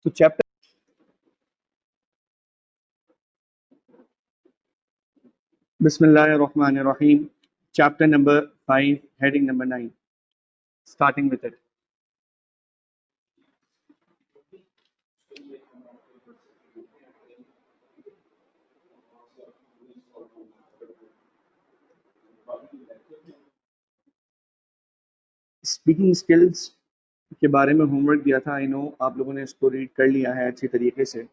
तो chapter Bismillahirrahmanirrahim. Chapter number 5, heading number 9. Starting with it. Speaking skills के बारे में होमवर्क दिया था। आई नो आप लोगों ने इसको रीड कर लिया है अच्छी तरीके से।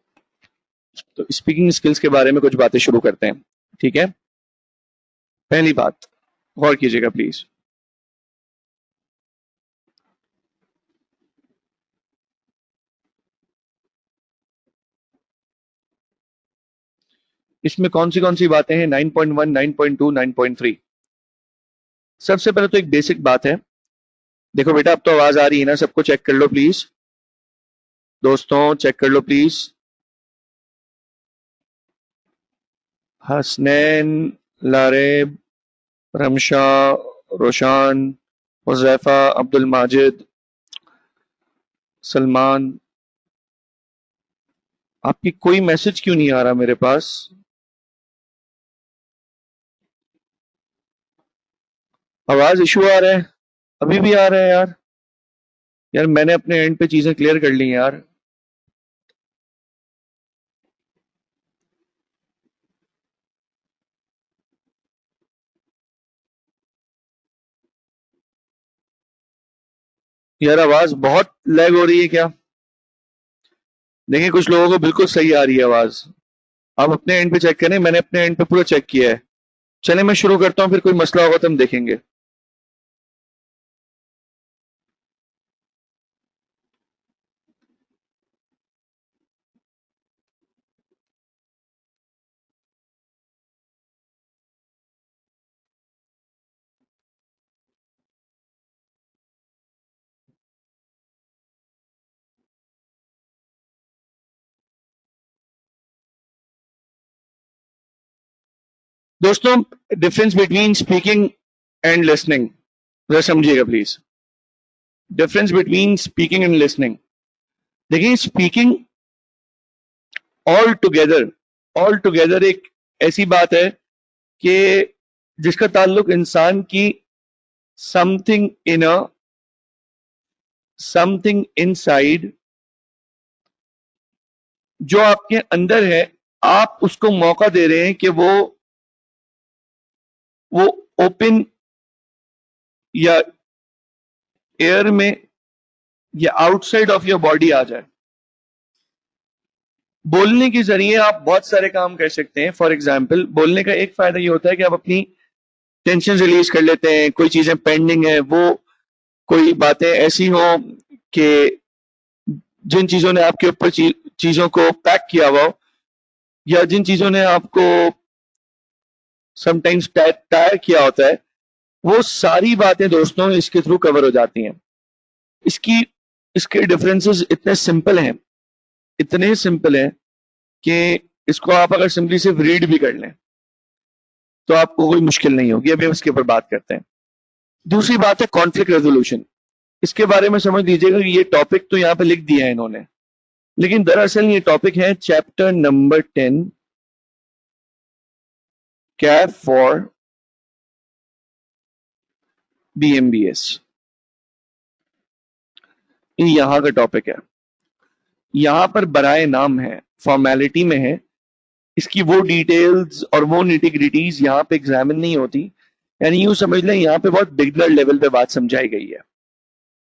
तो स्पीकिंग स्किल्स के बारे में कुछ बातें शुरू करते हैं, ठीक है। पहली बात, गौर कीजिएगा प्लीज। इसमें कौन सी बातें हैं? 9.1, 9.2, 9.3। सबसे पहले तो एक बेसिक बात है। देखो बेटा, अब तो आवाज आ रही है ना? सबको चेक कर लो प्लीज। दोस्तों चेक कर लो प्लीज। हसनैन, लारेब, रमशा, रोशान, हुज़ैफा, अब्दुल माजिद, सलमान, आपकी कोई मैसेज क्यों नहीं आ रहा मेरे पास? आवाज इशू आ रहा है? अभी भी आ रहा है यार? यार मैंने अपने एंड पे चीजें क्लियर कर ली यार। यार आवाज बहुत लैग हो रही है क्या? देखिए कुछ लोगों को बिल्कुल सही आ रही है आवाज। आप अपने एंड पे चेक करें, मैंने अपने एंड पे पूरा चेक किया है। चले मैं शुरू करता हूँ, फिर कोई मसला होगा तो हम देखेंगे। दोस्तों, difference between speaking and listening जरा समझिएगा please. Difference between speaking and listening. देखिए, स्पीकिंग ऑल टुगेदर एक ऐसी बात है कि जिसका ताल्लुक इंसान की समथिंग इनर, समथिंग इनसाइड, जो आपके अंदर है, आप उसको मौका दे रहे हैं कि वो ओपन या एयर में या आउटसाइड ऑफ योर बॉडी आ जाए। बोलने के जरिए आप बहुत सारे काम कर सकते हैं। फॉर एग्जाम्पल, बोलने का एक फायदा ये होता है कि आप अपनी टेंशन रिलीज कर लेते हैं। कोई चीजें पेंडिंग है, वो कोई बातें ऐसी हो कि जिन चीजों ने आपके ऊपर चीजों को पैक किया हुआ हो, या जिन चीजों ने आपको समटाइम्स टायर किया होता है, वो सारी बातें दोस्तों इसके थ्रू कवर हो जाती हैं। इसकी इसके डिफरेंसेस इतने सिंपल हैं कि इसको आप अगर सिंपली सिर्फ रीड भी कर लें तो आपको कोई मुश्किल नहीं होगी। अभी हम इसके ऊपर बात करते हैं। दूसरी बात है कॉन्फ्लिक्ट रेजोल्यूशन। इसके बारे में समझ लीजिएगा कि ये टॉपिक तो यहाँ पे लिख दिया है इन्होंने, लेकिन दरअसल ये टॉपिक है chapter number 10, cap for BMBS। ये यहां का टॉपिक है। यहां पर बराए नाम है, फॉर्मेलिटी में है। इसकी वो डिटेल्स और वो निटिग्रिटीज यहाँ पे एग्जामिन नहीं होती। यानी यूं समझ लें, यहाँ पे बहुत बिगनर लेवल पे बात समझाई गई है,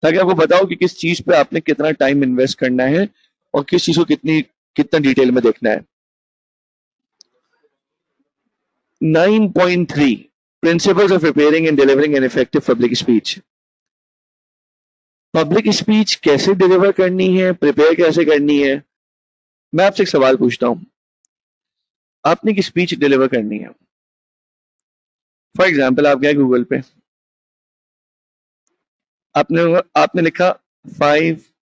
ताकि आपको बताओ कि किस चीज पे आपने कितना टाइम इन्वेस्ट करना है और किस चीज को कितना डिटेल में देखना है। 9.3 principles of preparing and delivering an effective public speech. Public speech कैसे डिलीवर करनी है, प्रिपेयर कैसे करनी है। मैं आपसे एक सवाल पूछता हूं, आपने की स्पीच डिलीवर करनी है। फॉर एग्जाम्पल, आप गए गूगल पे, आपने लिखा 5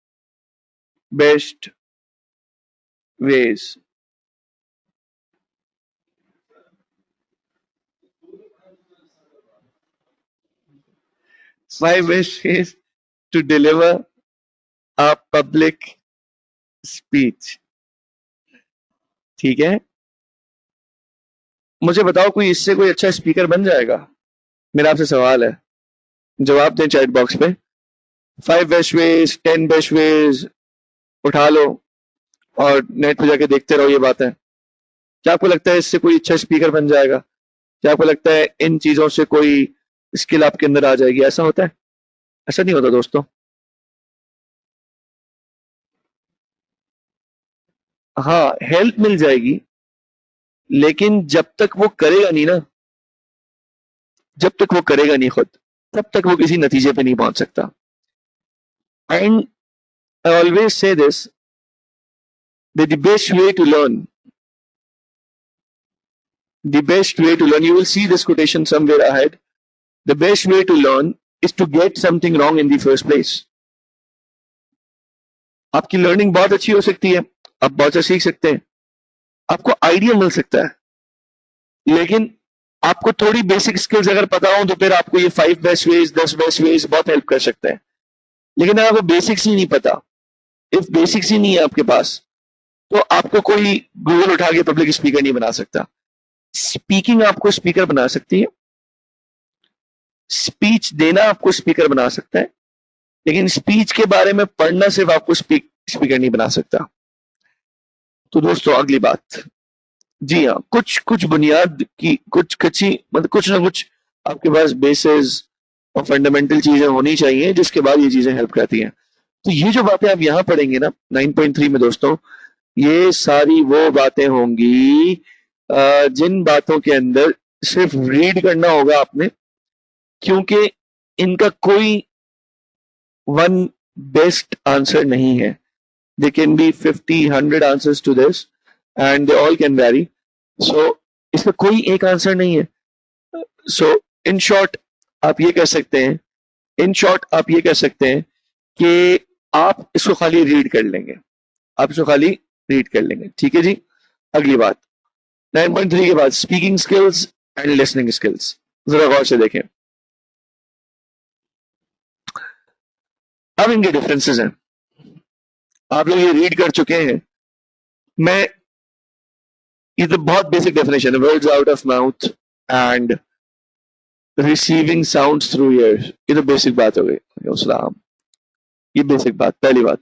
best ways to deliver a public speech. ठीक है, मुझे बताओ कोई इससे कोई अच्छा स्पीकर बन जाएगा? मेरा आपसे सवाल है, जवाब दें चैट बॉक्स पे। 5 बेस्ट वेज, 10 बेस्ट वेज उठा लो और नेट पे जाके देखते रहो ये बातें। क्या आपको लगता है इससे कोई अच्छा स्पीकर बन जाएगा? क्या आपको लगता है इन चीजों से कोई स्किल आपके अंदर आ जाएगी? ऐसा होता है? ऐसा नहीं होता दोस्तों। हाँ, हेल्प मिल जाएगी, लेकिन जब तक वो करेगा नहीं ना, जब तक वो करेगा नहीं खुद, तब तक वो किसी नतीजे पे नहीं पहुंच सकता। And I always say this, the best way to learn, the best way to learn, you will see this quotation somewhere ahead, the best way to learn is to get something wrong in the first place. आपकी learning बहुत अच्छी हो सकती है, आप बहुत अच्छा सीख सकते हैं, आपको आइडिया मिल सकता है, लेकिन आपको थोड़ी बेसिक स्किल्स अगर पता हो तो फिर आपको ये 5 बेस्ट वेज, 10 बेस्ट वेज बहुत हेल्प कर सकते हैं। लेकिन अगर आपको बेसिक्स ही नहीं पता, इफ बेसिक्स ही नहीं है आपके पास, तो आपको कोई गूगल उठा के पब्लिक स्पीकर नहीं बना सकता। स्पीकिंग आपको स्पीकर बना सकती है, स्पीच देना आपको स्पीकर बना सकता है, लेकिन स्पीच के बारे में पढ़ना सिर्फ आपको स्पीकर नहीं बना सकता। तो दोस्तों अगली बात, जी हाँ, कुछ कुछ बुनियाद की कुछ कच्ची मतलब कुछ ना कुछ आपके पास बेसिस और फंडामेंटल चीजें होनी चाहिए, जिसके बाद ये चीजें हेल्प करती हैं। तो ये जो बातें आप यहाँ पढ़ेंगे ना 9.3 में दोस्तों, ये सारी वो बातें होंगी जिन बातों के अंदर सिर्फ रीड करना होगा आपने, क्योंकि इनका कोई वन बेस्ट आंसर नहीं है। There can be 50, 100 answers to this and they all can vary. So इसका कोई एक आंसर नहीं है। So in short आप ये कह सकते हैं, इन शॉर्ट आप ये कह सकते हैं कि आप इसको खाली रीड कर लेंगे, आप इसको खाली रीड कर लेंगे। ठीक है जी, अगली बात 9.3 के बाद speaking skills and listening skills, जरा गौर से देखें। अब इनके डिफरेंसेस हैं, आप लोग ये रीड कर चुके हैं। मैं ये तो बहुत बेसिक डेफिनेशन है, words out of mouth and receiving sounds through years, ये तो बेसिक बात हो गई। सलाम, ये बेसिक बात, पहली बात।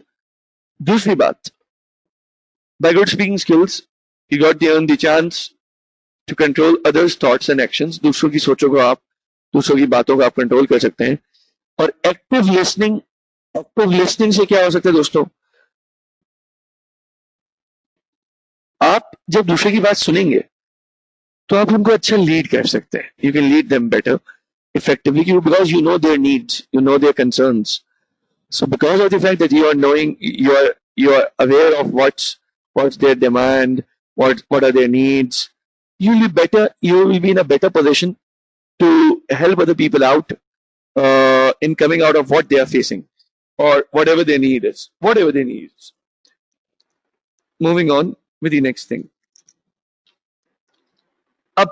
दूसरी बात, by good speaking skills you got the chance to control others thoughts and actions, दूसरों की सोचों को आप, दूसरों की बातों को आप कंट्रोल कर सकते हैं। और एक्टिव लिसनिंग से क्या हो सकता है दोस्तों, आप जब दूसरे की बात सुनेंगे तो आप उनको अच्छा लीड कर सकते हैं, you can lead them better effectively because you know their needs, you know their concerns. So because of the fact that you are knowing, you are aware of what's their demand, what are their needs, you will be better. You will be in a better position to help other people out in coming out of what they are facing or whatever their need is. Whatever their needs. Moving on with the next thing. अब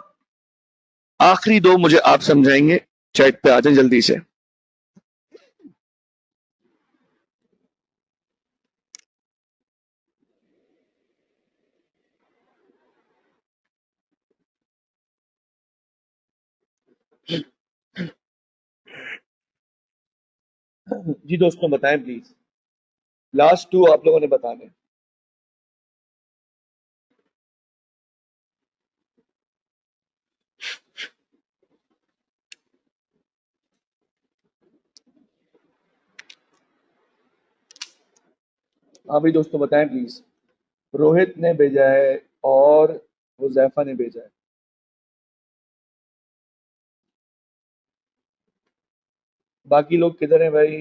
आखिरी दो मुझे आप समझाएंगे, chat पे आ जाए जल्दी से। जी दोस्तों बताएं प्लीज, लास्ट टू आप लोगों ने बताने। हाँ भाई दोस्तों बताएं प्लीज। रोहित ने भेजा है और हुजैफा ने भेजा है। बाकी लोग किधर हैं भाई?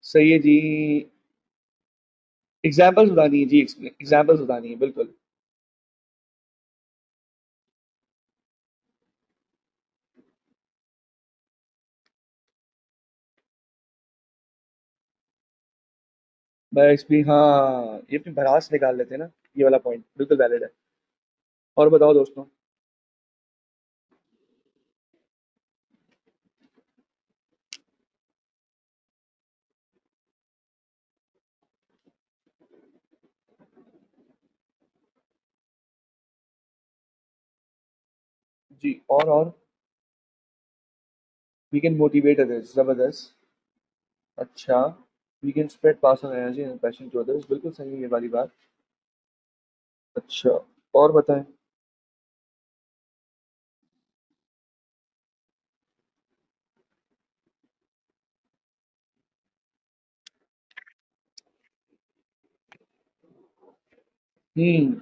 सही है जी, एग्जाम्पल्स बतानी है जी, एग्जाम्पल्स बतानी है बिल्कुल। बाय एक्सपीरियंस, हाँ ये अपनी भड़ास निकाल लेते हैं ना, ये वाला पॉइंट बिल्कुल वैलिड है। और बताओ दोस्तों। जी, और वी कैन मोटिवेट अदर्स, जबरदस्त। अच्छा, we can spread pass on energy and passion to others, बिल्कुल सही है ये वाली बात। अच्छा, और बताएं। हम्म।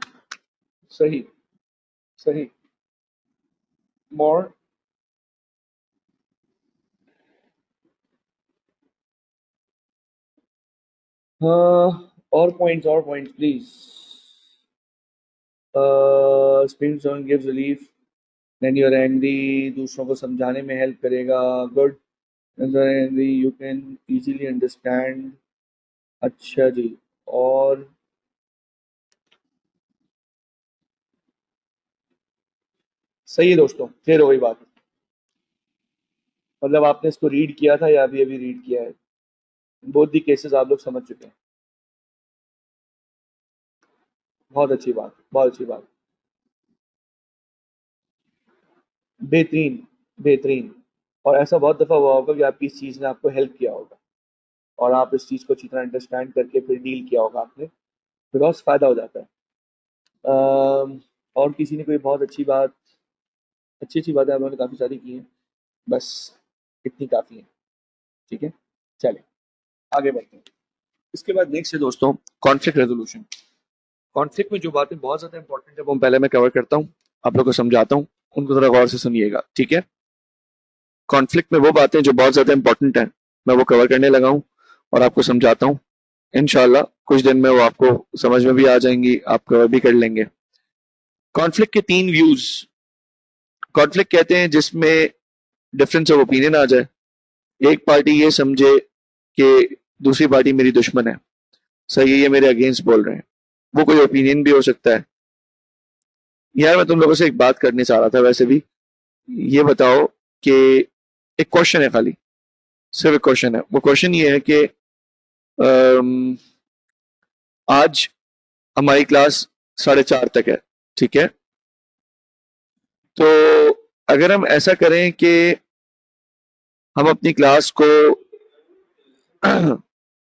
सही। सही। मोर। हाँ, और points please. Spin song gives relief when you are angry, दूसरों को समझाने में हेल्प करेगा। Good. When you are angry you can easily understand. अच्छा जी। और सही है दोस्तों, फिर वही बात। मतलब आपने इसको रीड किया था या अभी अभी रीड किया है? बोथ दी केसेस आप लोग समझ चुके हैं। बहुत अच्छी बात, बहुत अच्छी बात। बेहतरीन। बेहतरीन। और ऐसा बहुत दफ़ा हुआ होगा कि आपकी इस चीज़ ने आपको हेल्प किया होगा, और आप इस चीज़ को अच्छी तरह अंडरस्टैंड करके फिर डील किया होगा आपने, बिकॉज फ़ायदा हो जाता है। और किसी ने कोई बहुत अच्छी बात, अच्छी अच्छी बातें आप लोगों ने काफ़ी सारी की हैं, बस इतनी काफ़ी है। ठीक है, चलें आगे बढ़ते हैं। इसके बाद नेक्स्ट है दोस्तों, कॉन्फ्लिक्ट रेजोल्यूशन। कॉन्फ्लिक्ट में जो बातें बहुत ज़्यादा इंपॉर्टेंट है वो पहले मैं कवर करता हूँ, आप लोग को समझाता हूँ, उनको ज़रा गौर से सुनिएगा, ठीक है। कॉन्फ्लिक्ट में वो बातें जो बहुत ज़्यादा इंपॉर्टेंट हैं, मैं वो कवर करने लगा हूँ और आपको समझाता हूँ। इंशाल्लाह कुछ दिन में वो आपको समझ में भी आ जाएंगी, आप कवर भी कर लेंगे। कॉन्फ्लिक्ट के तीन व्यूज कॉन्फ्लिक्ट कहते हैं जिसमें डिफरेंस ऑफ ओपिनियन आ जाए। एक पार्टी ये समझे कि दूसरी पार्टी मेरी दुश्मन है, सही है, ये मेरे अगेंस्ट बोल रहे हैं। वो कोई ओपिनियन भी हो सकता है। यार मैं तुम लोगों से एक बात करने चाह रहा था वैसे भी। ये बताओ कि एक क्वेश्चन है, खाली सिर्फ एक क्वेश्चन है। वो क्वेश्चन ये है कि अम, आज हमारी क्लास 4:30 तक है, ठीक है। तो अगर हम ऐसा करें कि हम अपनी क्लास को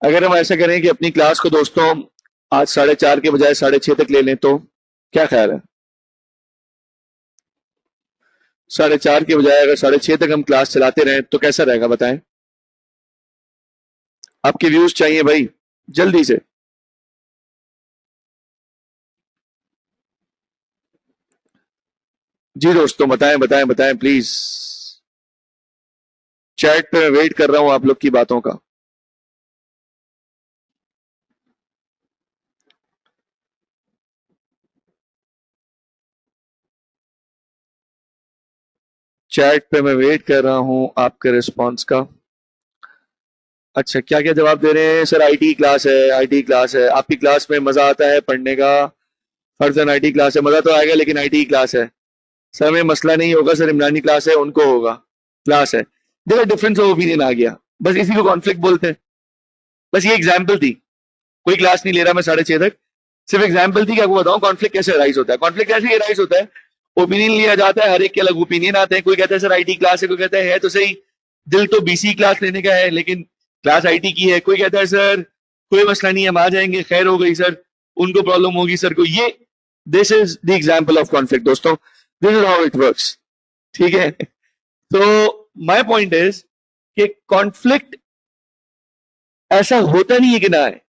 अगर हम ऐसा करें कि अपनी क्लास को दोस्तों आज 4:30 के बजाय 6:30 तक ले लें, तो क्या ख्याल है? 4:30 के बजाय अगर 6:30 तक हम क्लास चलाते रहें तो कैसा रहेगा बताएं। आपके व्यूज चाहिए भाई, जल्दी से। जी दोस्तों, बताएं बताएं बताएं प्लीज। चैट पे मैं वेट कर रहा हूं आप लोग की बातों का। चैट पे मैं वेट कर रहा हूं आपके रिस्पॉन्स का। अच्छा, क्या क्या जवाब दे रहे हैं? सर आईटी क्लास है, आईटी क्लास है। आपकी क्लास में मजा आता है पढ़ने का? फर्जन आईटी क्लास है, मजा तो आएगा लेकिन आईटी क्लास है। सर में मसला नहीं होगा सर, इमरानी क्लास है उनको होगा। क्लास है। देखो डिफरेंस ऑफ ओपिनियन आ गया, बस इसी को कॉन्फ्लिक्ट बोलते हैं। बस ये एग्जाम्पल थी, कोई क्लास नहीं ले रहा मैं 6:30 तक, सिर्फ एग्जाम्पल थी कि आपको बताऊं कॉन्फ्लिक्ट कैसे राइज होता है। कॉन्फ्लिक्ट कैसे राइज होता है? ओपिनियन लिया जाता है, हर एक के अलग ओपिनियन आते हैं। कोई कहता है सर आईटी क्लास है, कोई कहता है तो सही, दिल तो बीसी क्लास लेने का है लेकिन क्लास आईटी की है। कोई कहता है सर कोई मसला नहीं, हम आ जाएंगे, खैर हो गई सर, उनको प्रॉब्लम होगी सर को। ये this is the example of conflict दोस्तों, this is how it works, ठीक है। तो माय पॉइंट इज कि कॉन्फ्लिक्ट ऐसा होता नहीं है कि ना है।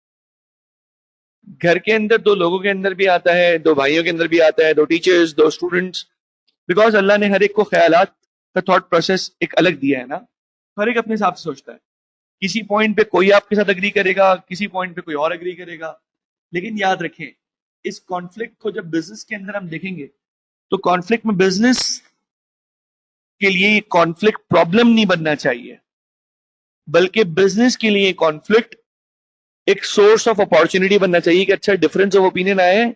घर के अंदर दो लोगों के अंदर भी आता है, दो भाइयों के अंदर भी आता है, दो टीचर्स, दो स्टूडेंट्स। बिकॉज अल्लाह ने हर एक को ख्यालात का थॉट प्रोसेस एक अलग दिया है ना, हर एक अपने हिसाब से सोचता है। किसी पॉइंट पे कोई आपके साथ अग्री करेगा, किसी पॉइंट पे कोई और अग्री करेगा। लेकिन याद रखें, इस कॉन्फ्लिक्ट को जब बिजनेस के अंदर हम देखेंगे, तो कॉन्फ्लिक्ट में बिजनेस के लिए कॉन्फ्लिक्ट प्रॉब्लम नहीं बनना चाहिए, बल्कि बिजनेस के लिए कॉन्फ्लिक्ट एक सोर्स ऑफ अपॉर्चुनिटी बनना चाहिए कि अच्छा डिफरेंस ऑफ ओपिनियन आए हैं,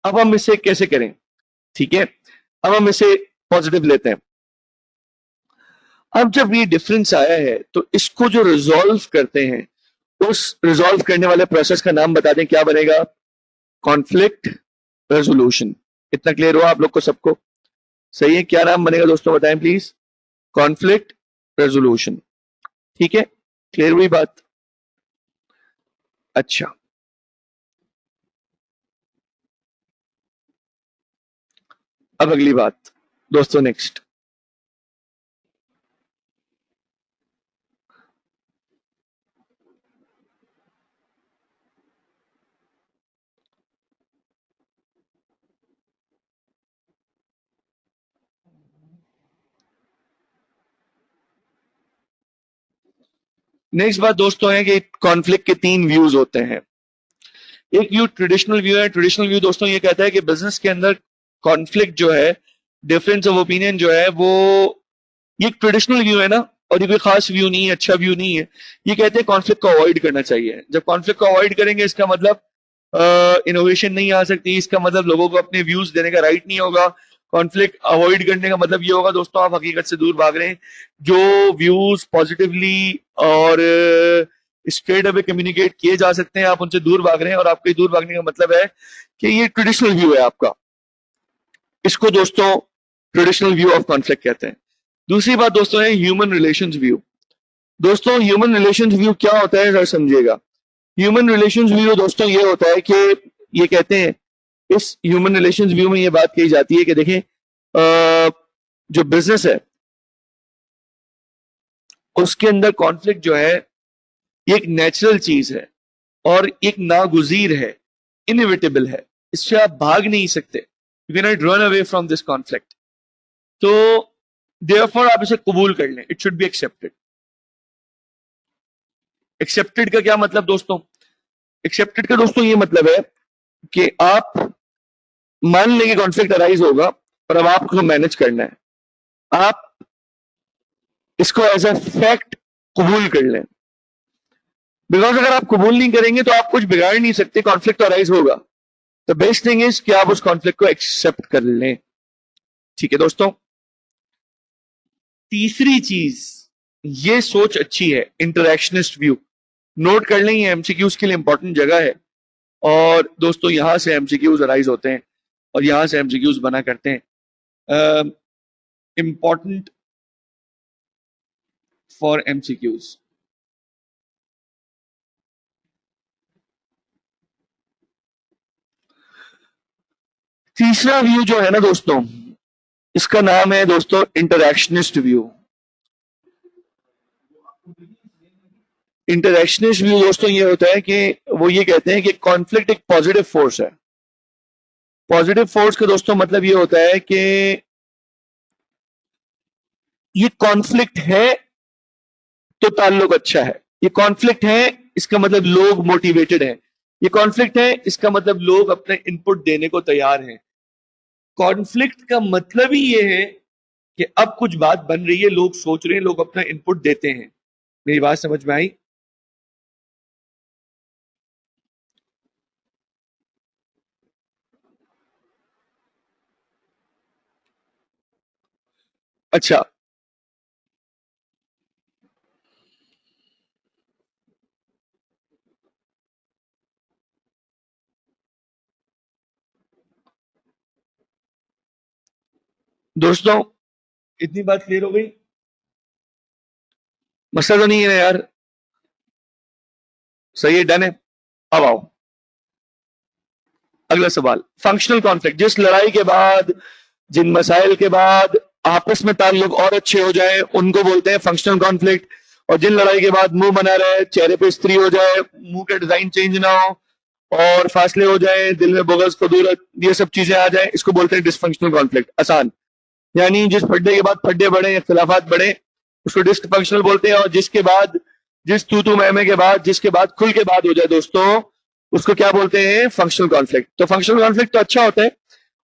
अब हम इसे कैसे करें, ठीक है, अब हम इसे पॉजिटिव लेते हैं। अब जब ये डिफरेंस आया है तो इसको जो रिजॉल्व करते हैं, उस रिजॉल्व करने वाले प्रोसेस का नाम बता दें, क्या बनेगा? Conflict resolution. इतना क्लियर हुआ आप लोग को सबको? सही है, क्या नाम बनेगा दोस्तों बताएं प्लीज? Conflict resolution. ठीक है, क्लियर हुई बात? अच्छा, अब अगली बात दोस्तों, नेक्स्ट नेक्स्ट बात दोस्तों है कि कॉन्फ्लिक्ट के तीन व्यूज होते हैं। एक व्यू ट्रेडिशनल व्यू है। ट्रेडिशनल व्यू दोस्तों ये कहता है कि बिजनेस के अंदर कॉन्फ्लिक्ट जो है, डिफरेंस ऑफ ओपिनियन जो है, वो ये ट्रेडिशनल व्यू है ना, और ये कोई खास व्यू नहीं है, अच्छा व्यू नहीं है। ये कहते हैं कॉन्फ्लिक्ट को अवॉइड करना चाहिए। जब कॉन्फ्लिक्ट को अवॉइड करेंगे इसका मतलब इनोवेशन नहीं आ सकती, इसका मतलब लोगों को अपने व्यूज देने का राइट नहीं होगा। कॉन्फ्लिक्ट अवॉइड करने का मतलब ये होगा दोस्तों आप हकीकत से दूर भाग रहे हैं। जो व्यूज पॉजिटिवली और स्ट्रेट अवे कम्युनिकेट किए जा सकते हैं, आप उनसे दूर भाग रहे हैं, और आपके दूर भागने का मतलब है कि ये ट्रेडिशनल व्यू है आपका। इसको दोस्तों ट्रेडिशनल व्यू ऑफ कॉन्फ्लिक्ट कहते हैं। दूसरी बात दोस्तों है ह्यूमन रिलेशंस व्यू। दोस्तों ह्यूमन रिलेशंस व्यू क्या होता है जरा समझिएगा। ह्यूमन रिलेशंस व्यू दोस्तों ये होता है कि ये कहते हैं, इस ह्यूमन रिलेशंस व्यू में ये बात कही जाती है कि देखें, जो बिजनेस है उसके अंदर कॉन्फ्लिक्ट जो है ये एक नेचुरल चीज है और एक नागुजीर है, इनएविटेबल है, इससे आप भाग नहीं सकते। You can not run away from this conflict. तो देयरफॉर आप इसे कबूल कर लें, it should be accepted. Accepted का क्या मतलब दोस्तों? एक्सेप्टेड का दोस्तों ये मतलब है कि आप मान लें कि कॉन्फ्लिक्ट अराइज होगा और अब आपको मैनेज करना है, आप इसको एज अ फैक्ट कबूल कर लें। बिकॉज अगर आप कबूल नहीं करेंगे तो आप कुछ बिगाड़ नहीं सकते, कॉन्फ्लिक्ट अराइज होगा। तो बेस्ट थिंग इज कि आप उस कॉन्फ्लिक्ट को एक्सेप्ट कर लें। ठीक है दोस्तों, तीसरी चीज, ये सोच अच्छी है, इंटरेक्शनिस्ट व्यू। नोट कर लें, ये एमसीक्यूज के लिए इंपॉर्टेंट जगह है, और दोस्तों यहां से एमसीक्यूज अराइज होते हैं और यहां से एमसीक्यूज बना करते हैं। Important for MCQs. तीसरा व्यू जो है ना दोस्तों, इसका नाम है दोस्तों इंटरेक्शनिस्ट व्यू। इंटरेक्शनिस्ट व्यू दोस्तों ये होता है कि वो ये कहते हैं कि कॉन्फ्लिक्ट एक पॉजिटिव फोर्स है। पॉजिटिव फोर्स का दोस्तों मतलब ये होता है कि ये कॉन्फ्लिक्ट है तो ताल्लुक अच्छा है, ये कॉन्फ्लिक्ट है इसका मतलब लोग मोटिवेटेड हैं, ये कॉन्फ्लिक्ट है इसका मतलब लोग अपने इनपुट देने को तैयार हैं। कॉन्फ्लिक्ट का मतलब ही ये है कि अब कुछ बात बन रही है, लोग सोच रहे हैं, लोग अपना इनपुट देते हैं। मेरी बात समझ में आई? अच्छा, दोस्तों इतनी बात क्लियर हो गई? मसला तो नहीं है ना यार? सही है, डन है। अब आओ अगला सवाल, फंक्शनल कॉन्फ्लिक्ट। जिस लड़ाई के बाद, जिन मसाइल के बाद आपस में ताल्लुक और अच्छे हो जाए उनको बोलते हैं फंक्शनल कॉन्फ्लिक्ट। और जिन लड़ाई के बाद मुंह बना रहे, चेहरे पे स्त्री हो जाए, मुंह का डिजाइन चेंज ना हो और फासले हो जाए, दिल में बुगज कदूरत, ये सब चीजें आ जाए, इसको बोलते हैं डिसफंक्शनल कॉन्फ्लिक्ट। आसान, यानी जिस फड्डे के बाद फड्डे बढ़े, इख्तिलाफात बढ़े, उसको डिसफंक्शनल बोलते हैं। और जिसके बाद, जिस तू मैमे के बाद, जिसके बाद खुल के बाद हो जाए दोस्तों, उसको क्या बोलते हैं? Functional conflict. तो फंक्शनल कॉन्फ्लिक्ट तो अच्छा होता है,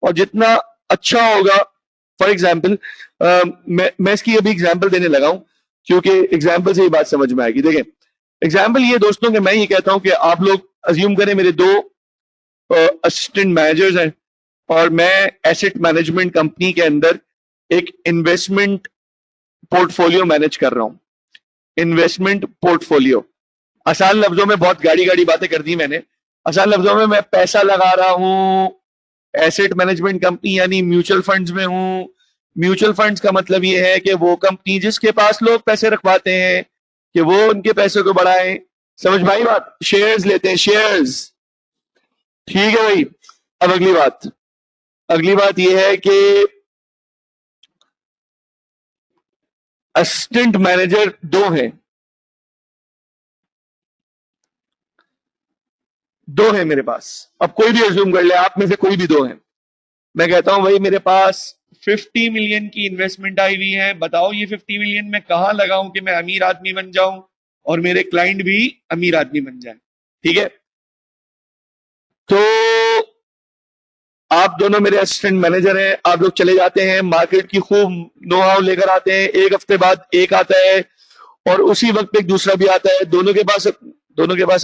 और जितना अच्छा होगा, फॉर एग्जाम्पल मैं इसकी अभी एग्जाम्पल देने लगा हूं क्योंकि एग्जाम्पल से ये बात समझ में आएगी। देखें, एग्जाम्पल ये दोस्तों कि मैं ये कहता हूं कि आप लोग अज्यूम करें मेरे दो असिस्टेंट मैनेजर्स हैं और मैं एसेट मैनेजमेंट कंपनी के अंदर एक इन्वेस्टमेंट पोर्टफोलियो मैनेज कर रहा हूं। इन्वेस्टमेंट पोर्टफोलियो, आसान लफ्जों में, बहुत गाड़ी गाड़ी बातें कर दी मैंने, आसान लफ्जों में मैं पैसा लगा रहा हूं एसेट मैनेजमेंट कंपनी यानी म्यूचुअल फंड्स में हूं। म्यूचुअल फंड्स का मतलब ये है कि वो कंपनी जिसके पास लोग पैसे रखवाते हैं कि वो उनके पैसे को बढ़ाएं। समझ भाई बात? शेयर्स लेते हैं, शेयर्स। ठीक है भाई। अब अगली बात यह है कि असिस्टेंट मैनेजर दो हैं मेरे पास। अब कोई भी अज्यूम कर ले, आप में से कोई भी दो हैं। मैं कहता हूं भाई मेरे पास 50 मिलियन की इन्वेस्टमेंट आई हुई है, बताओ ये 50 मिलियन मैं कहां लगाऊं कि मैं अमीर आदमी बन जाऊं और मेरे क्लाइंट भी अमीर आदमी बन जाए। ठीक है, तो आप दोनों मेरे असिस्टेंट मैनेजर हैं, आप लोग चले जाते हैं मार्केट की खूब नो हाउ लेकर आते हैं, एक हफ्ते बाद एक आता है और उसी वक्त एक दूसरा भी आता है। दोनों के पास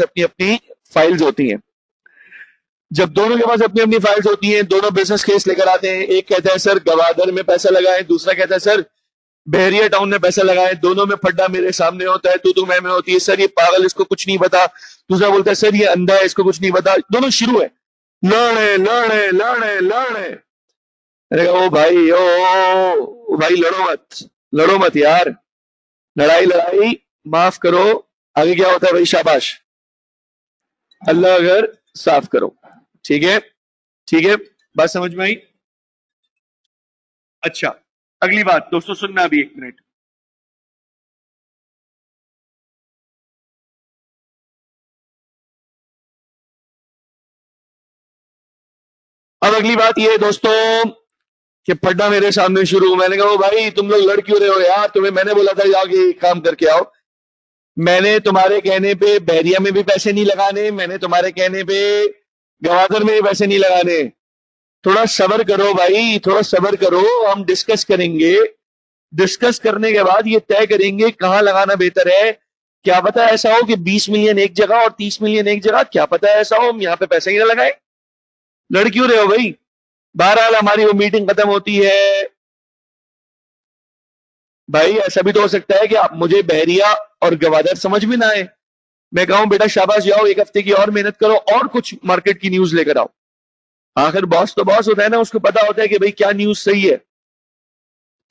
अपनी अपनी फाइल्स होती हैं। जब दोनों के पास अपनी अपनी फाइल्स होती हैं, दोनों बिजनेस केस लेकर आते हैं। एक कहता है सर गवादर में पैसा लगाए, दूसरा कहता है सर बहरिया टाउन में पैसा लगाए। दोनों में फड्डा मेरे सामने होता है, तू मैं में होती है। सर ये पागल, इसको कुछ नहीं पता। दूसरा बोलता है सर ये अंधा है, इसको कुछ नहीं पता। दोनों शुरू है, लड़ रहे। मैंने कहा ओ भाई लड़ो मत यार, लड़ाई माफ करो। आगे क्या होता है भाई? शाबाश, अल्लाह अगर साफ करो। ठीक है, बात समझ में आई? अच्छा, अगली बात दोस्तों सुनना अभी 1 मिनट। अब अगली बात ये है दोस्तों कि पढ़ना मेरे सामने शुरू। मैंने कहा भाई तुम लोग लड़ क्यों रहे हो यार? तुम्हें मैंने बोला था जाके काम करके आओ। मैंने तुम्हारे कहने पे बहरिया में भी पैसे नहीं लगाने, मैंने तुम्हारे कहने पे गवादर में भी पैसे नहीं लगाने। थोड़ा सब्र करो भाई, थोड़ा सब्र करो, हम डिस्कस करेंगे। डिस्कस करने के बाद ये तय करेंगे कहां लगाना बेहतर है। क्या पता ऐसा हो कि 20 मिलियन एक जगह और 30 मिलियन एक जगह, क्या पता ऐसा हो हम यहां पे पैसे ही ना लगाए। लड़ क्यों रहे हो भाई? बहरहाल हमारी वो मीटिंग खत्म होती है। भाई ऐसा भी तो हो सकता है कि आप मुझे बहरिया और गवादर समझ में ना आए, मैं कहूं बेटा शाबाश जाओ, 1 हफ्ते की और मेहनत करो और कुछ मार्केट की न्यूज लेकर आओ। आखिर बॉस तो बॉस होता है ना, उसको पता होता है कि भाई क्या न्यूज सही है।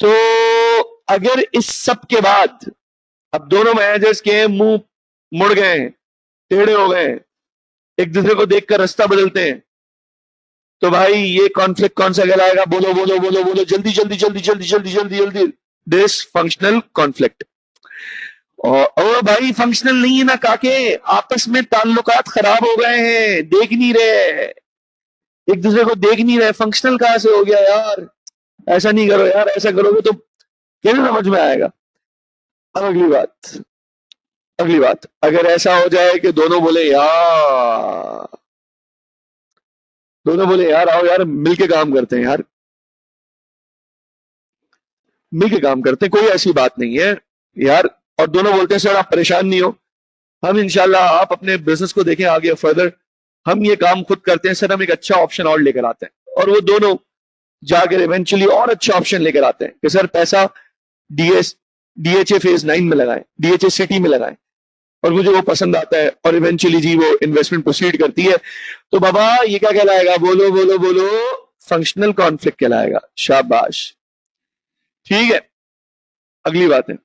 तो अगर इस सब के बाद अब दोनों मैनेजर्स के मुंह मुड़ गए हैं, टेढ़े हो गए हैं, एक दूसरे को देखकर रास्ता बदलते हैं, तो भाई ये कॉन्फ्लिक्ट कौन सा कहलाएगा? बोलो जल्दी। This functional conflict. और भाई फंक्शनल नहीं है ना काके, आपस में ताल्लुकात खराब हो गए हैं, देख नहीं रहे, एक दूसरे को देख नहीं रहे। फंक्शनल कहां से हो गया यार? ऐसा नहीं करो यार, ऐसा करोगे तो कैसे समझ में आएगा? अब अगली बात, अगर ऐसा हो जाए कि दोनों बोले यार आओ यार मिलके काम करते हैं यार, मिलके काम करते हैं, कोई ऐसी बात नहीं है यार। और दोनों बोलते हैं सर आप परेशान नहीं हो, हम इंशाल्लाह आप अपने बिजनेस को देखें आगे फर्दर, हम ये काम खुद करते हैं सर, हम एक अच्छा ऑप्शन और लेकर आते हैं। और वो दोनों जाकर इवेंचुअली और अच्छा ऑप्शन लेकर आते हैं कि सर पैसा डीएचए फेज 9 में लगाएं, डीएचए सिटी में लगाएं, और मुझे वो पसंद आता है और इवेंचुअली जी वो इन्वेस्टमेंट प्रोसीड करती है। तो बाबा ये क्या कहलाएगा? बोलो फंक्शनल कॉन्फ्लिक्ट कहलाएगा। शाबाश। ठीक है, अगली बात है।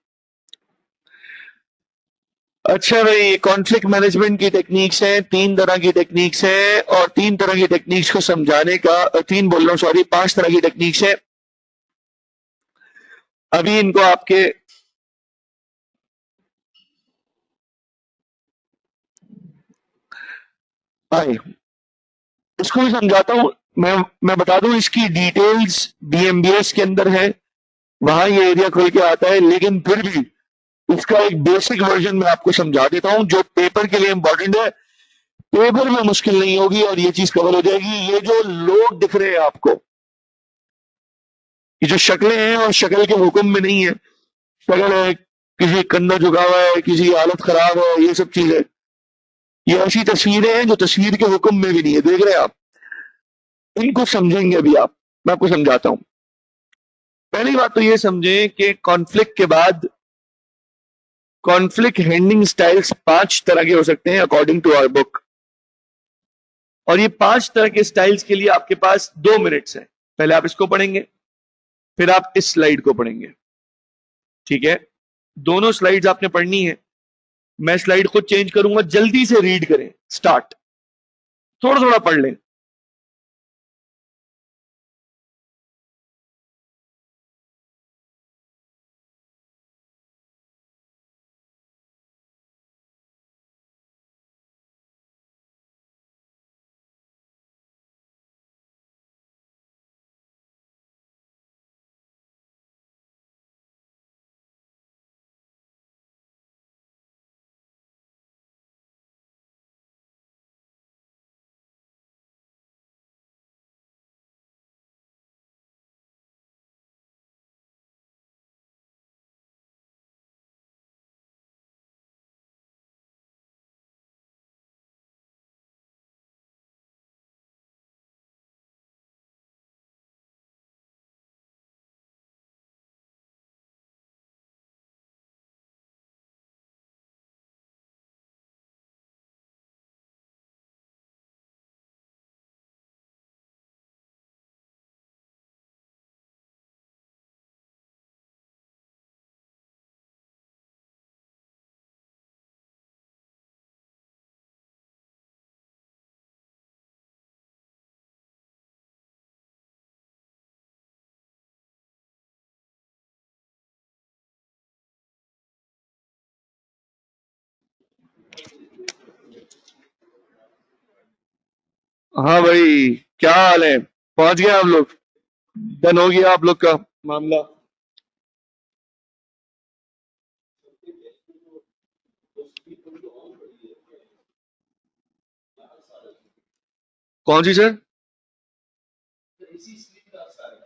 अच्छा भाई, कॉन्फ्लिक्ट मैनेजमेंट की टेक्निक्स हैं, 3 तरह की टेक्निक्स हैं, और 3 तरह की टेक्निक्स को समझाने का 5 तरह की टेक्निक्स है। अभी इनको आपके आए, इसको भी समझाता हूं। मैं बता दूं इसकी डिटेल्स बीएमबीएस के अंदर है, वहां ये एरिया खुल के आता है, लेकिन फिर भी इसका एक बेसिक वर्जन मैं आपको समझा देता हूं जो पेपर के लिए इंपॉर्टेंट है। पेपर में मुश्किल नहीं होगी और ये चीज कवर हो जाएगी। ये जो लोग दिख रहे हैं आपको, ये जो शक्लें हैं और शक्ल के हुक्म में नहीं है, शक्ल है किसी कंधा झुका हुआ है, किसी की हालत खराब है, ये सब चीजें। ये ऐसी तस्वीरें हैं जो तस्वीर के हुक्म में भी नहीं है, देख रहे हैं आप। इनको समझेंगे अभी आप, मैं आपको समझाता हूं। पहली बात तो ये समझें कि कॉन्फ्लिक्ट के बाद कॉन्फ्लिक्ट हैंडलिंग स्टाइल्स 5 तरह के हो सकते हैं अकॉर्डिंग टू आवर बुक। और ये 5 तरह के स्टाइल्स के लिए आपके पास 2 मिनट्स हैं। पहले आप इसको पढ़ेंगे, फिर आप इस स्लाइड को पढ़ेंगे, ठीक है? दोनों स्लाइड्स आपने पढ़नी है। मैं स्लाइड खुद चेंज करूंगा, जल्दी से रीड करें। स्टार्ट। थोड़ा थोड़ा पढ़ लें। हाँ भाई, क्या हाल है? पहुंच गए आप लोग? डन हो गया आप लोग का मामला? कौन सी सर?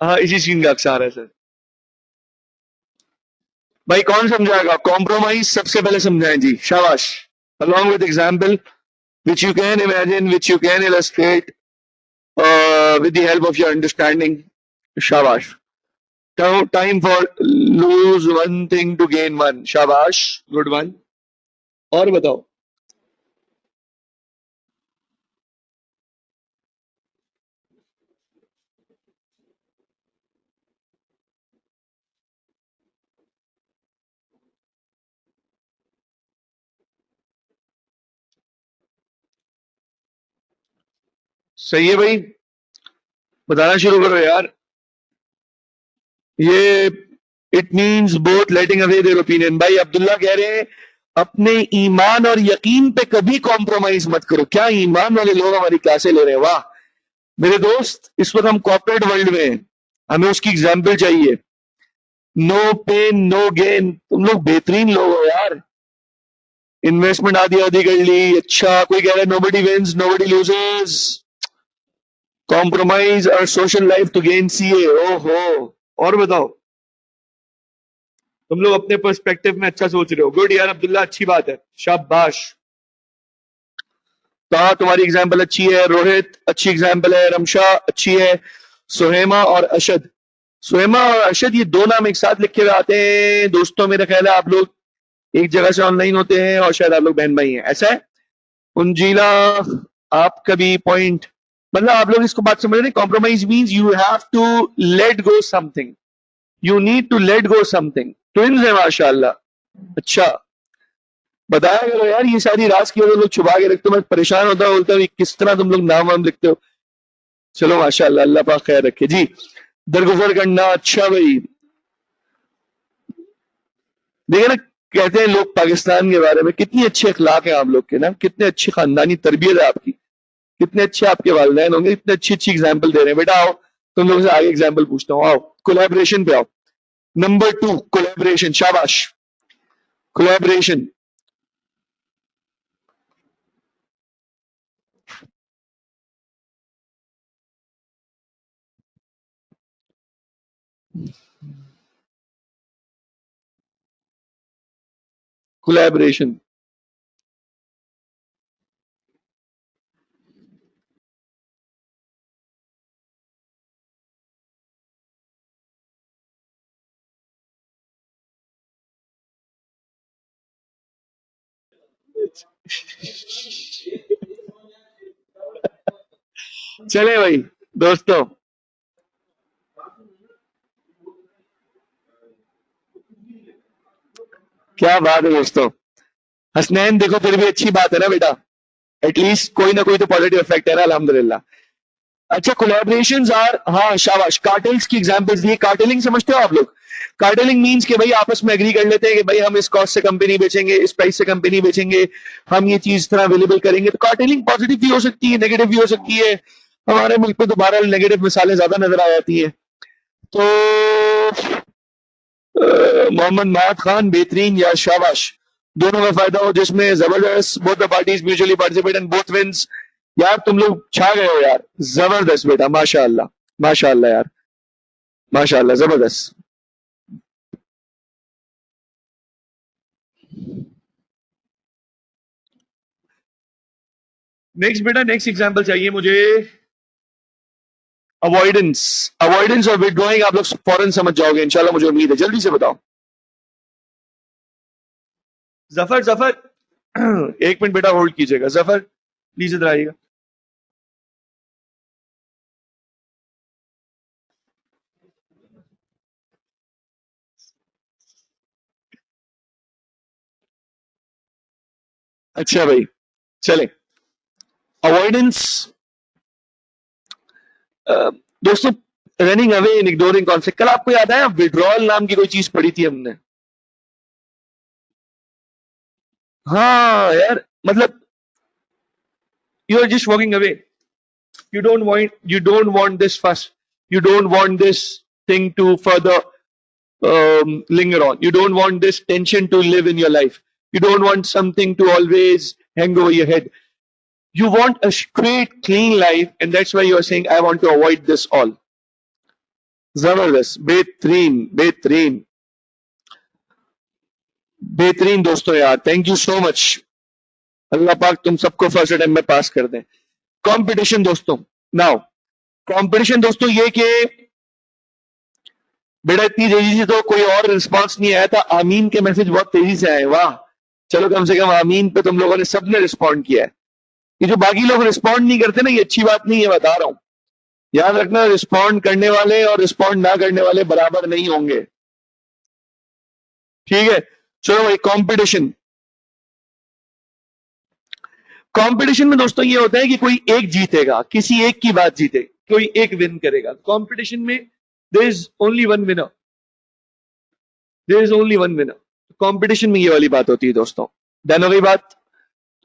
हाँ, इसी सीन का अक्सार है सर। भाई कौन समझाएगा? कॉम्प्रोमाइज सबसे पहले समझाएं जी, शाबाश। along with example which you can imagine, which you can illustrate with the help of your understanding. शाबाश। Now time for lose one thing to gain one. शाबाश, गुड वन। और बताओ। सही है भाई, बताना शुरू करो यार। ये it means both letting away their opinion. भाई अब्दुल्ला कह रहे हैं अपने ईमान और यकीन पे कभी कॉम्प्रोमाइज मत करो। क्या ईमान वाले लोग हमारी क्लासे ले रहे हैं, वाह। मेरे दोस्त, इस वक्त हम कॉर्पोरेट वर्ल्ड में हैं, हमें उसकी एग्जाम्पल चाहिए। No pain no gain. तुम लोग बेहतरीन लोग हो यार। इन्वेस्टमेंट आधी आधी कर ली, अच्छा। कोई कह रहा है nobody wins nobody loses, compromise और social life to gain CA. ओहो। और बताओ। तुम लोग अपने पर्सपेक्टिव में अच्छा सोच रहे हो, गुड यार अब्दुल्ला, अच्छी बात है, शाबाश। कहा तुम्हारी एग्जाम्पल अच्छी है, रोहित अच्छी एग्जाम्पल है, रमशा अच्छी है, सुहेमा और अशद। सुहेमा और अशद, ये दो नाम एक साथ लिखे हुए आते हैं दोस्तों। मेरा ख्याल है आप लोग एक जगह से ऑनलाइन होते हैं और शायद आप लोग बहन भाई हैं, ऐसा है? उंजीला, आपका भी पॉइंट। मतलब आप लोग इसको बात समझ रहे हैं, compromise means you have to let go something, you need to let go something. Twins है माशाल्लाह, अच्छा। बताया करो यार, ये सारी राज की वजह लोग छुपा के रखते हो। मैं परेशान होता हूँ, बोलता हूँ किस तरह तुम लोग नाम वाम लिखते हो। चलो माशाल्लाह, अल्लाह पाक खैर रखे जी। दरगुजर करना, अच्छा भाई। देखिए ना, कहते हैं लोग पाकिस्तान के बारे में, कितनी अच्छे अखलाक है आप लोग के ना, कितने अच्छी खानदानी तरबियत है आपकी, कितने अच्छे आपके वालिदैन होंगे, इतने अच्छी अच्छी एग्जाम्पल दे रहे हैं। बेटा आओ, तुम लोगों से आगे एग्जाम्पल पूछता हूँ, आओ कोलैबोरेशन पे आओ। नंबर 2, कोलैबोरेशन, शाबाश। कोलैबोरेशन। कोलैबोरेशन। चले भाई दोस्तों, क्या बात है दोस्तों। हसनैन देखो फिर भी अच्छी बात है ना बेटा, एटलीस्ट कोई ना कोई तो पॉजिटिव इफेक्ट है ना, अल्हम्दुलिल्लाह। अच्छा, कोलैबोरेशंस आर, हाँ शाबाश, कार्टेल्स की एग्जांपल्स दिए। कार्टेलिंग समझते हो आप लोग? कार्टेलिंग मींस कि भाई आपस में एग्री कर लेते हैं कि भाई हम इस कॉस्ट से कंपनी बेचेंगे, इस प्राइस से कंपनी बेचेंगे, हम ये चीज तरह अवेलेबल करेंगे। तो कार्टेलिंग पॉजिटिव भी हो सकती है, नेगेटिव भी हो सकती है। हमारे मुल्क में तो बहरहाल नेगेटिव मिसालें ज्यादा नजर आ जाती है। तो मोहम्मद महाद खान, बेहतरीन यार, शाबाश। दोनों का फायदा हो जिसमें जबरदस्त, both the parties mutually participate and both wins. यार तुम लोग छा गए हो यार, जबरदस्त बेटा, माशाअल्लाह, माशाअल्लाह यार, माशाअल्लाह, जबरदस्त। नेक्स्ट बेटा, नेक्स्ट एग्जांपल चाहिए मुझे। अवॉइडेंस, अवॉइडेंस और विड्रॉइंग आप लोग फौरन समझ जाओगे इंशाल्लाह, मुझे उम्मीद है। जल्दी से बताओ। जफर, जफर, एक मिनट बेटा होल्ड कीजिएगा। जफर प्लीज इधर आइएगा। अच्छा भाई, चले। अवॉइडेंस, दोस्तों, running away in ignoring conflict. कल आपको याद है विड्रॉल नाम की कोई चीज पढ़ी थी हमने? हाँ यार, मतलब you are just walking away, you don't want this fuss, you don't want this thing to further linger on, you don't want this tension to live in your life, you don't want something to always hang over your head, you want a straight clean life, and that's why you are saying I want to avoid this all. जबरदस्त, बेहतरीन, बेहतरीन, बेहतरीन दोस्तों यार, thank you so much. अल्लाह पाक तुम सबको first attempt में पास कर दें। कंपटीशन दोस्तों, नाउ कंपटीशन दोस्तों, ये कि बेटा इतनी तेजी से तो कोई और रिस्पांस नहीं आया था। आमीन के मैसेज बहुत तेजी से आए, वाह। चलो कम से कम आमीन पे तुम लोगों ने सबने रिस्पॉन्ड किया है। ये जो बाकी लोग रिस्पॉन्ड नहीं करते ना, ये अच्छी बात नहीं है, बता रहा हूं। याद रखना, रिस्पॉन्ड करने वाले और रिस्पॉन्ड ना करने वाले बराबर नहीं होंगे, ठीक है? चलो भाई, कंपटीशन। कंपटीशन में दोस्तों ये होता है कि कोई एक जीतेगा, किसी एक की बात जीते, कोई एक विन करेगा। कंपटीशन में there is only one winner, there is only one winner. Competition में ये वाली बात होती है दोस्तों। देन हो गई बात,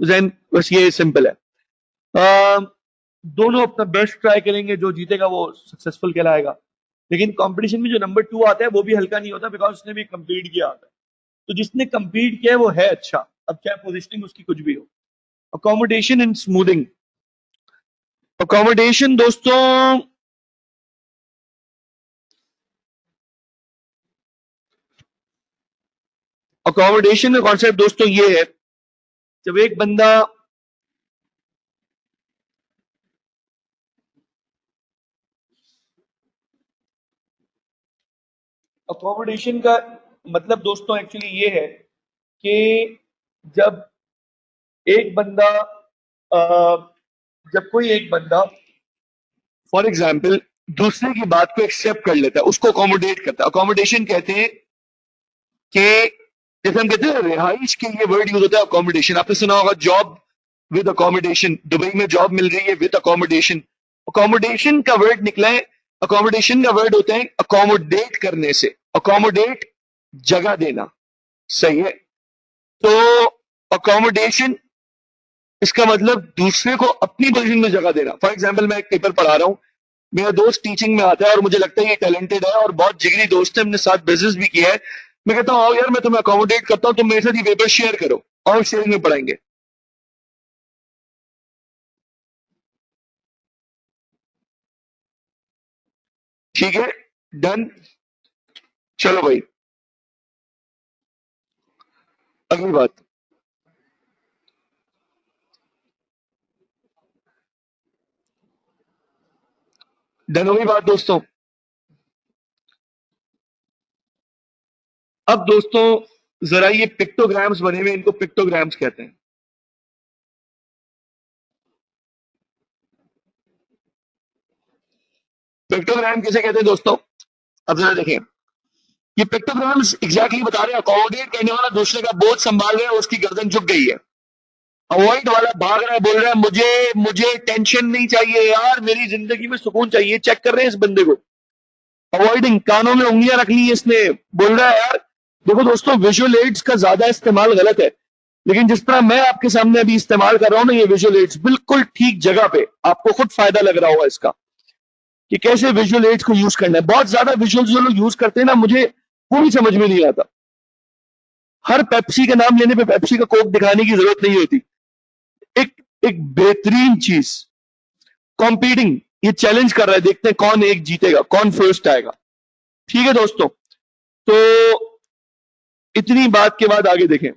तो देन बस ये सिंपल है। अ, दोनों अपना बेस्ट ट्राई करेंगे, जो जीतेगा वो सक्सेसफुल कहलाएगा। लेकिन कंपटीशन में जो नंबर 2 आता है वो भी हल्का नहीं होता, बिकॉज उसने भी कंपीट किया होता है। तो जिसने कंपीट किया है वो है अच्छा, अब चाहे पोजिशनिंग उसकी कुछ भी हो। Accommodation and smoothing. अकोमोडेशन दोस्तों, अकोमोडेशन का कॉन्सेप्ट दोस्तों ये है, जब एक बंदा अकोमोडेशन का मतलब दोस्तों एक्चुअली ये है कि जब एक बंदा जब कोई एक बंदा फॉर एग्जाम्पल दूसरे की बात को एक्सेप्ट कर लेता है, उसको अकोमोडेट करता है। अकोमोडेशन कहते हैं कि जैसे हम कहते हैं रिहाइश के लिए वर्ड यूज होता है अकोमोडेशन। आपने सुना होगा जॉब विद अकोमोडेशन, दुबई में जॉब मिल रही है विद अकोमोडेशन। अकोमोडेशन का वर्ड निकला है, अकोमोडेशन का वर्ड होता है अकोमोडेट करने से, अकोमोडेट जगह देना, सही है? तो अकोमोडेशन, इसका मतलब दूसरे को अपनी पोजीशन में जगह देना। फॉर एग्जाम्पल मैं एक पेपर पढ़ा रहा हूँ, मेरा दोस्त टीचिंग में आता है और मुझे लगता है ये टैलेंटेड है और बहुत जिगरी दोस्त है, हमने साथ बिजनेस भी किया है। मैं कहता हूँ आओ यार, मैं तुम्हें अकोमोडेट करता हूँ, तुम मेरे साथ ये पेपर शेयर करो और शेयरिंग में पढ़ाएंगे, ठीक है? डन। चलो भाई, अगली बात, डन हो गई बात दोस्तों। अब दोस्तों जरा ये पिक्टोग्राम्स बने हुए, इनको पिक्टोग्राम्स कहते हैं। पिक्टोग्राम किसे कहते हैं दोस्तों? अब जरा देखें, ये पिक्टोग्राम्स एग्जैक्टली बता रहे हैं, अकोमोडेट करने वाला दूसरे का बोझ संभाल रहा है, उसकी गर्दन झुक गई है। अवॉइड वाला भाग रहा है, बोल रहा है मुझे मुझे टेंशन नहीं चाहिए यार, मेरी जिंदगी में सुकून चाहिए। चेक कर रहे हैं इस बंदे को। अवॉइडिंग, कानों में उंगलियां रख ली इसने, बोल रहा है यार। देखो दोस्तों, विजुअल एड्स का ज्यादा इस्तेमाल गलत है, लेकिन जिस तरह मैं आपके सामने अभी इस्तेमाल कर रहा हूं ना, ये विजुअल एड्स बिल्कुल ठीक जगह पे, आपको खुद फायदा लग रहा होगा इसका कि कैसे विजुअल एड्स को यूज करना है। बहुत ज्यादा विजुअल्स जो लोग यूज करते हैं ना, मुझे वो भी समझ में नहीं आता। हर पेप्सी का नाम लेने पे पेप्सी का कोक दिखाने की जरूरत नहीं होती। एक एक बेहतरीन चीज, कॉम्पीटिंग, ये चैलेंज कर रहा है, देखते हैं कौन एक जीतेगा, कौन फर्स्ट आएगा। ठीक है दोस्तों, तो इतनी बात के बाद आगे देखें।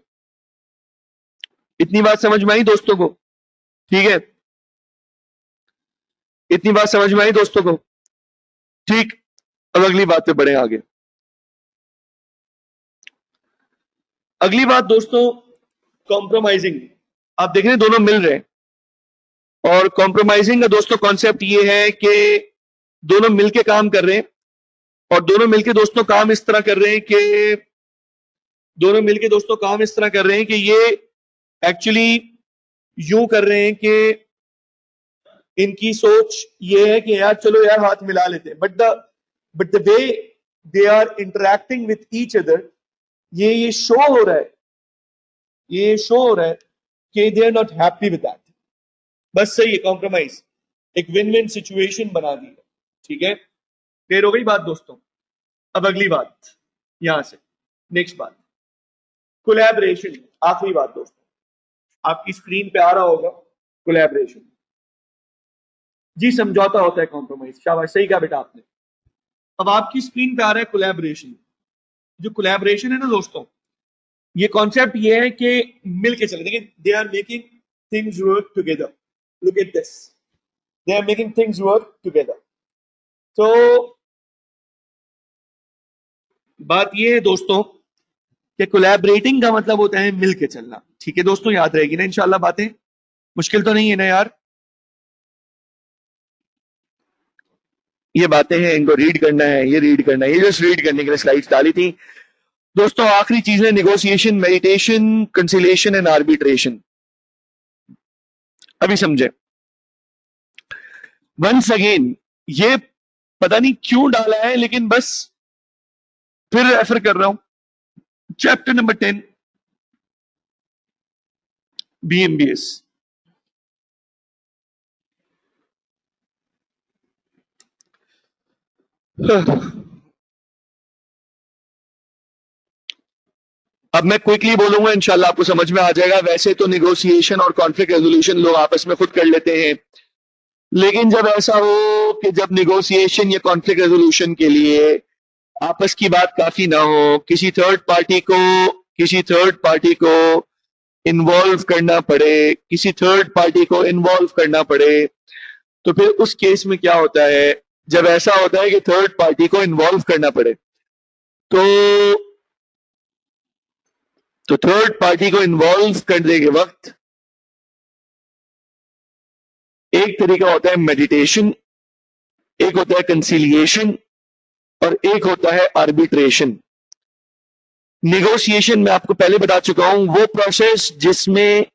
इतनी बात समझ में आई दोस्तों को? ठीक है, इतनी बात समझ में आई दोस्तों को? ठीक, अब अगली बात पे बढ़े आगे। अगली बात दोस्तों, कॉम्प्रोमाइजिंग। आप देख रहे हैं दोनों मिल रहे हैं, और कॉम्प्रोमाइजिंग का दोस्तों कॉन्सेप्ट ये है कि दोनों मिलके काम कर रहे हैं, और दोनों मिलके दोस्तों काम इस तरह कर रहे हैं कि दोनों मिलके दोस्तों काम इस तरह कर रहे हैं कि ये एक्चुअली यूं कर रहे हैं कि इनकी सोच ये है कि यार चलो यार हाथ मिला लेते हैं, but the way they are interacting with each other, ये शो हो रहा है, ये शो हो रहा है कि they are not happy with that. बस सही है, कॉम्प्रोमाइज, एक विन विन सिचुएशन बना दी है। ठीक है, क्लियर हो गई बात दोस्तों? अब अगली बात, यहां से नेक्स्ट बात, कोलैबोरेशन। आखिरी बात दोस्तों, आपकी स्क्रीन पे आ रहा होगा कोलैबोरेशन। जी, समझौता होता है कॉम्प्रोमाइज, शाबाश, सही कहा बेटा आपने। अब आपकी स्क्रीन पे आ रहा है कोलैबोरेशन। जो कोलैबोरेशन है ना दोस्तों, ये कॉन्सेप्ट ये है कि मिलके चले। देखिए, they are making things work together. Look at this, they are making things work together. तो बात ये है दोस्तों कि कोलैबोरेटिंग का मतलब होता है मिलके चलना। ठीक है दोस्तों, याद रहेगी ना इंशाल्लाह बातें? मुश्किल तो नहीं है ना यार? ये बातें हैं, इनको रीड करना है, ये रीड करना है, ये जस्ट रीड करने के लिए स्लाइड्स डाली थी दोस्तों। आखिरी चीज है negotiation, meditation, conciliation and arbitration. अभी समझे। वंस अगेन, ये पता नहीं क्यों डाला है, लेकिन बस फिर रेफर कर रहा हूं, चैप्टर नंबर 10, बीएमबीएस। अब मैं क्विकली बोलूंगा, इंशाल्लाह आपको समझ में आ जाएगा। वैसे तो निगोशिएशन और कॉन्फ्लिक्ट रेजोल्यूशन लोग आपस में खुद कर लेते हैं, लेकिन जब ऐसा हो कि जब निगोशिएशन या कॉन्फ्लिक्ट रेजोल्यूशन के लिए आपस की बात काफी ना हो, किसी थर्ड पार्टी को इन्वॉल्व करना पड़े, किसी थर्ड पार्टी को इन्वॉल्व करना पड़े, तो फिर उस केस में क्या होता है? जब ऐसा होता है कि थर्ड पार्टी को इन्वॉल्व करना पड़े, तो थर्ड पार्टी को इन्वॉल्व करने के वक्त एक तरीका होता है मेडिटेशन, एक होता है कंसिलिएशन, और एक होता है आर्बिट्रेशन। निगोशिएशन मैं आपको पहले बता चुका हूं, वो प्रोसेस जिसमें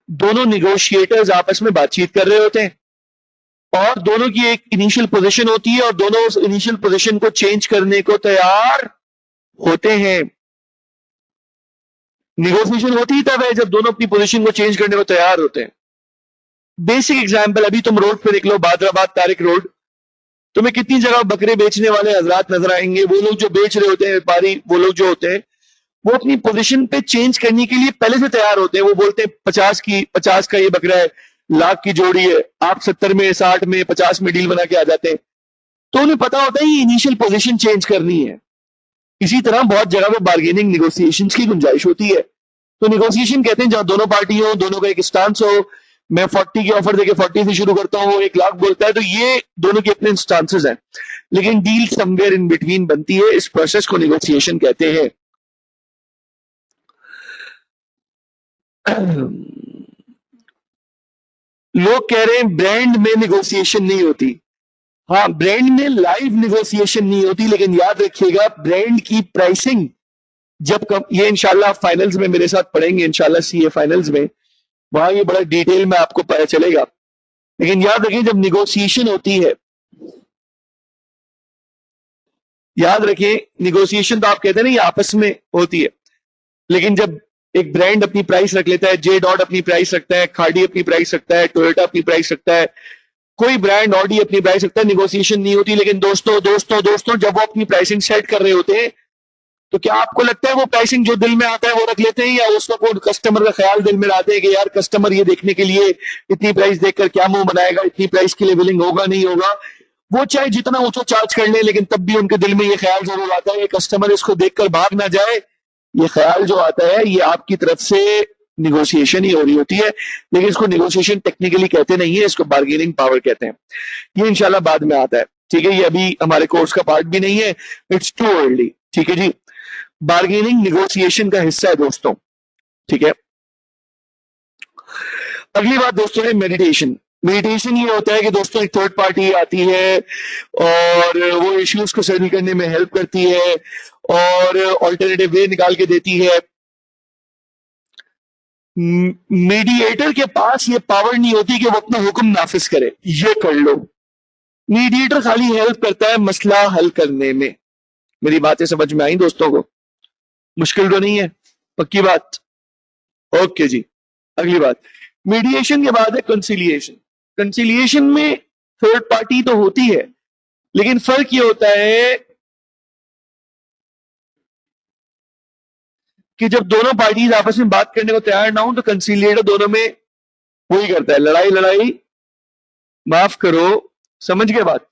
दोनों निगोशिएटर्स आपस में बातचीत कर रहे होते हैं, और दोनों की एक इनिशियल पोजीशन होती है, और दोनों उस इनिशियल पोजीशन को चेंज करने को तैयार होते हैं। निगोशिएशन होती ही तब है जब दोनों अपनी पोजीशन को चेंज करने को तैयार होते हैं। बेसिक एग्जांपल, अभी तुम रोड पे निकलो, बादराबाद तारिक रोड, तुम्हें कितनी जगह बकरे बेचने वाले हजरात नजर आएंगे। वो लोग जो बेच रहे होते हैं, व्यापारी, वो लोग जो होते हैं, वो अपनी पोजीशन पे चेंज करने के लिए पहले से तैयार होते हैं। वो बोलते हैं 50 का ये बकरा है, लाख की जोड़ी है, आप 70 में, 60 में, 50 में डील बना के आ जाते हैं। तो उन्हें पता होता है ये इनिशियल पोजीशन चेंज करनी है। इसी तरह बहुत जगह पे बार्गेनिंग निगोसिएशन की गुंजाइश होती है। तो निगोसिएशन कहते हैं जहां दोनों पार्टी हो, दोनों का एक स्टांस हो, मैं 40 की ऑफर देके 40 से शुरू करता हूँ, 1 लाख बोलता है, तो ये दोनों के अपने स्टांसेस हैं, लेकिन डील समवेयर इन बिटवीन बनती है। इस प्रोसेस को निगोसिएशन कहते हैं। लोग कह रहे हैं ब्रांड में निगोसिएशन नहीं होती। हाँ, ब्रांड में लाइव निगोसिएशन नहीं होती, लेकिन याद रखिएगा ब्रांड की प्राइसिंग जब कम, ये इंशाल्लाह फाइनल्स में मेरे साथ पढ़ेंगे, इंशाल्लाह सीए फाइनल्स में, वहां ये बड़ा डिटेल में आपको पता चलेगा। लेकिन याद रखिए जब निगोसिएशन होती है, याद रखिए निगोसिएशन तो आप कहते हैं ना ये आपस में होती है, लेकिन जब एक ब्रांड अपनी प्राइस रख लेता है, जे डॉट अपनी प्राइस रखता है, खाड़ी अपनी प्राइस रखता है, टोयोटा अपनी प्राइस रखता है, कोई ब्रांड ऑडी अपनी प्राइस रखता है, निगोसिएशन नहीं होती। लेकिन दोस्तों दोस्तों दोस्तों जब वो अपनी प्राइसिंग सेट कर रहे होते हैं, तो क्या आपको लगता है वो प्राइसिंग जो दिल में आता है वो रख लेते हैं, या उसका कोई कस्टमर का ख्याल दिल में लाते हैं कि यार कस्टमर ये देखने के लिए इतनी प्राइस देखकर क्या मुंह बनाएगा, इतनी प्राइस के लिए विलिंग होगा नहीं होगा। वो चाहे जितना ऊंचा चार्ज कर ले, लेकिन तब भी उनके दिल में ये ख्याल जरूर आता है कस्टमर इसको देखकर भाग ना जाए। ये ख्याल जो आता है ये आपकी तरफ से निगोशिएशन ही हो रही होती है, लेकिन इसको निगोशिएशन टेक्निकली कहते नहीं है, इसको बार्गेनिंग पावर कहते हैं। ये इंशाल्लाह बाद में आता है, ठीक है, ये अभी हमारे कोर्स का पार्ट भी नहीं है, इट्स टू अर्ली, ठीक है जी। बार्गेनिंग निगोशिएशन का हिस्सा है दोस्तों, ठीक है। अगली बात दोस्तों है मेडिटेशन। मेडिटेशन ये होता है कि दोस्तों एक थर्ड पार्टी आती है और वो इश्यूज को सेटल करने में हेल्प करती है और ऑल्टरनेटिव वे निकाल के देती है। मीडिएटर के पास ये पावर नहीं होती कि वो अपना हुक्म नाफिज करे, ये कर लो। मीडिएटर खाली हेल्प करता है मसला हल करने में। मेरी बातें समझ में आई दोस्तों को? मुश्किल तो नहीं है, पक्की बात? ओके जी। अगली बात, मीडिएशन के बाद है कंसिलिएशन। कंसिलिएशन में थर्ड पार्टी तो होती है, लेकिन फर्क ये होता है कि जब दोनों पार्टीज आपस में बात करने को तैयार ना हो तो कंसिलिएटर दोनों में वही करता है, लड़ाई लड़ाई माफ करो, समझ गए बात?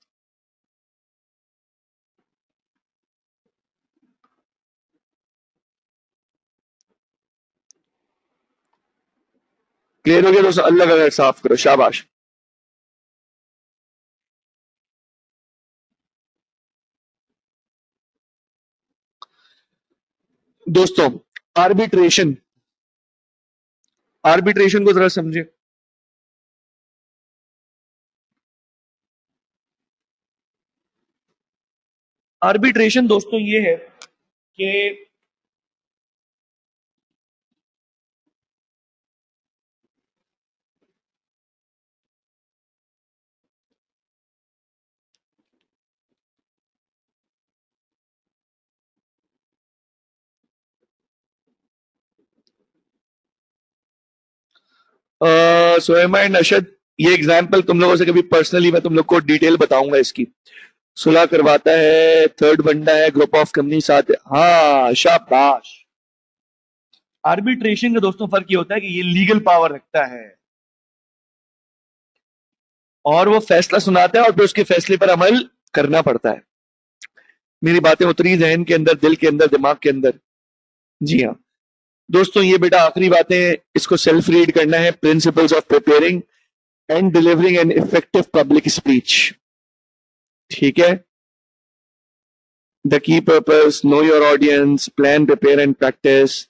क्लियर हो गया दोस्तों? अल्लाह का घर साफ करो, शाबाश। दोस्तों आर्बिट्रेशन, आर्बिट्रेशन को जरा समझे। आर्बिट्रेशन दोस्तों ये है कि सोएमा एंड अशद, ये एग्जाम्पल तुम लोगों से कभी पर्सनली मैं तुम लोग को डिटेल बताऊंगा इसकी। सुलह करवाता है, थर्ड बंदा है, ग्रुप ऑफ कंपनी साथ है, हाँ शाबाश। आर्बिट्रेशन का दोस्तों फर्क ये होता है कि ये लीगल पावर रखता है और वो फैसला सुनाता है और फिर उसके फैसले पर अमल करना पड़ता है। मेरी बातें उतरी जहन के अंदर, दिल के अंदर, दिमाग के अंदर? जी हाँ दोस्तों, ये बेटा आखिरी बातें, इसको सेल्फ रीड करना है। Principles of preparing and delivering an effective public speech, ठीक है। The key purpose, know your audience, plan, prepare and practice,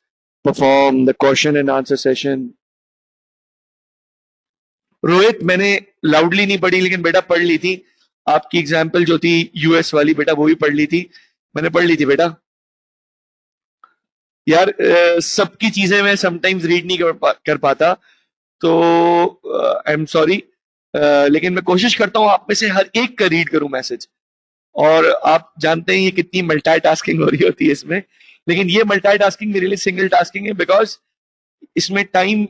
perform the question and answer session. Rohit, मैंने लाउडली नहीं पढ़ी लेकिन बेटा पढ़ ली थी। आपकी एग्जाम्पल जो थी यूएस वाली बेटा, वो भी पढ़ ली थी, मैंने पढ़ ली थी बेटा। यार सबकी चीजें मैं समटाइम्स रीड नहीं कर पाता, तो आई एम सॉरी, लेकिन मैं कोशिश करता हूँ आप में से हर एक का रीड करूं मैसेज। और आप जानते हैं ये कितनी मल्टीटास्किंग हो रही होती है इसमें, लेकिन ये मल्टीटास्किंग मेरे लिए सिंगल टास्किंग है, बिकॉज इसमें टाइम